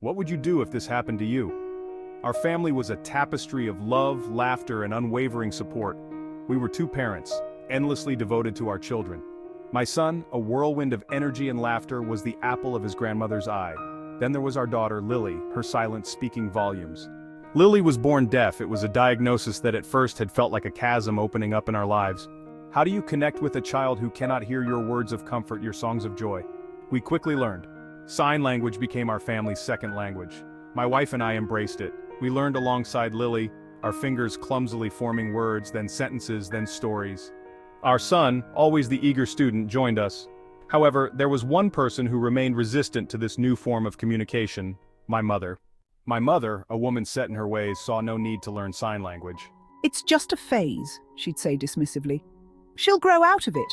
What would you do if this happened to you? Our family was a tapestry of love, laughter, and unwavering support. We were two parents, endlessly devoted to our children. My son, a whirlwind of energy and laughter, was the apple of his grandmother's eye. Then there was our daughter, Lily, her silence speaking volumes. Lily was born deaf. It was a diagnosis that at first had felt like a chasm opening up in our lives. How do you connect with a child who cannot hear your words of comfort, your songs of joy? We quickly learned. Sign language became our family's second language. My wife and I embraced it. We learned alongside Lily, our fingers clumsily forming words, then sentences, then stories. Our son, always the eager student, joined us. However, there was one person who remained resistant to this new form of communication: my mother. My mother, a woman set in her ways, saw no need to learn sign language. "It's just a phase," she'd say dismissively. "She'll grow out of it."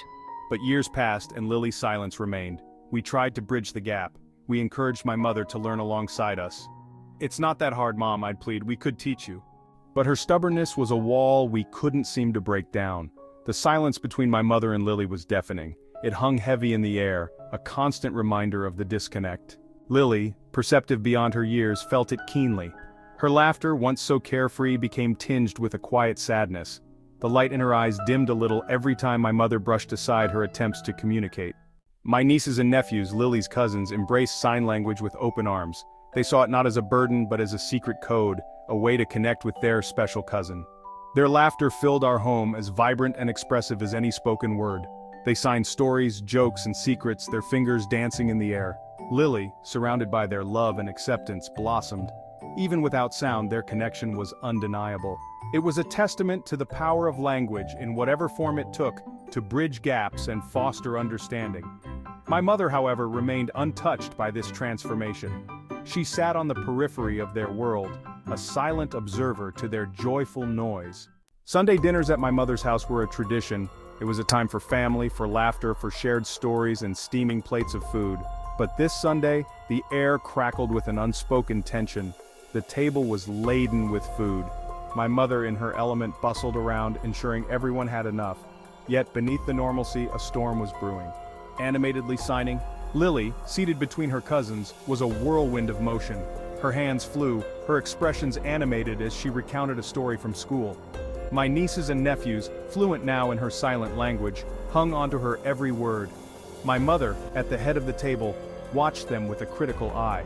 But years passed and Lily's silence remained. We tried to bridge the gap. We encouraged my mother to learn alongside us. "It's not that hard, Mom," I'd plead. "We could teach you." But her stubbornness was a wall we couldn't seem to break down. The silence between my mother and Lily was deafening. It hung heavy in the air, a constant reminder of the disconnect. Lily, perceptive beyond her years, felt it keenly. Her laughter, once so carefree, became tinged with a quiet sadness. The light in her eyes dimmed a little every time my mother brushed aside her attempts to communicate. My nieces and nephews, Lily's cousins, embraced sign language with open arms. They saw it not as a burden but as a secret code, a way to connect with their special cousin. Their laughter filled our home, as vibrant and expressive as any spoken word. They signed stories, jokes, and secrets, their fingers dancing in the air. Lily, surrounded by their love and acceptance, blossomed. Even without sound, their connection was undeniable. It was a testament to the power of language, in whatever form it took, to bridge gaps and foster understanding. My mother, however, remained untouched by this transformation. She sat on the periphery of their world, a silent observer to their joyful noise. Sunday dinners at my mother's house were a tradition. It was a time for family, for laughter, for shared stories and steaming plates of food. But this Sunday, the air crackled with an unspoken tension. The table was laden with food. My mother, in her element, bustled around, ensuring everyone had enough. Yet beneath the normalcy, a storm was brewing. Animatedly signing, Lily, seated between her cousins, was a whirlwind of motion. Her hands flew, her expressions animated as she recounted a story from school. My nieces and nephews, fluent now in her silent language, hung onto her every word. My mother, at the head of the table, watched them with a critical eye.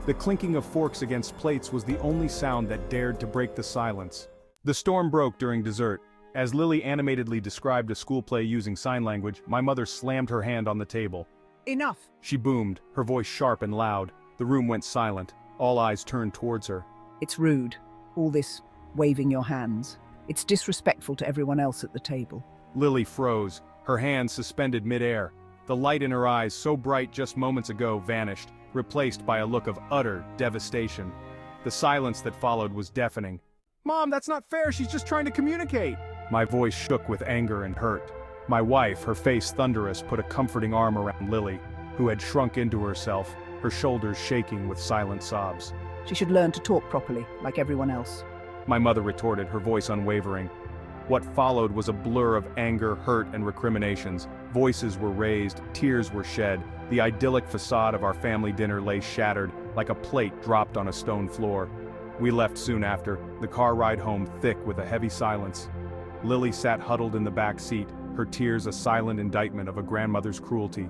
The clinking of forks against plates was the only sound that dared to break the silence. The storm broke during dessert. As Lily animatedly described a school play using sign language, my mother slammed her hand on the table. "Enough!" She boomed, her voice sharp and loud. The room went silent. All eyes turned towards her. "It's rude, all this waving your hands. It's disrespectful to everyone else at the table." Lily froze, her hands suspended mid-air. The light in her eyes, so bright just moments ago, vanished, replaced by a look of utter devastation. The silence that followed was deafening. "Mom, that's not fair, she's just trying to communicate!" My voice shook with anger and hurt. My wife, her face thunderous, put a comforting arm around Lily, who had shrunk into herself, her shoulders shaking with silent sobs. "She should learn to talk properly, like everyone else." My mother retorted, her voice unwavering. What followed was a blur of anger, hurt, and recriminations. Voices were raised, tears were shed. The idyllic facade of our family dinner lay shattered, like a plate dropped on a stone floor. We left soon after, the car ride home thick with a heavy silence. Lily sat huddled in the back seat, her tears a silent indictment of a grandmother's cruelty.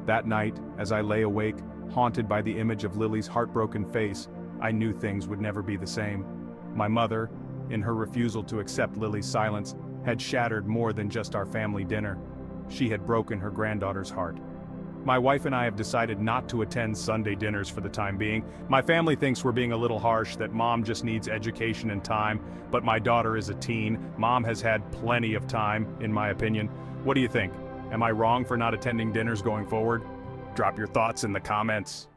That night, as I lay awake, haunted by the image of Lily's heartbroken face, I knew things would never be the same. My mother, in her refusal to accept Lily's silence, had shattered more than just our family dinner. She had broken her granddaughter's heart. My wife and I have decided not to attend Sunday dinners for the time being. My family thinks we're being a little harsh, that Mom just needs education and time, but my daughter is a teen. Mom has had plenty of time, in my opinion. What do you think? Am I wrong for not attending dinners going forward? Drop your thoughts in the comments.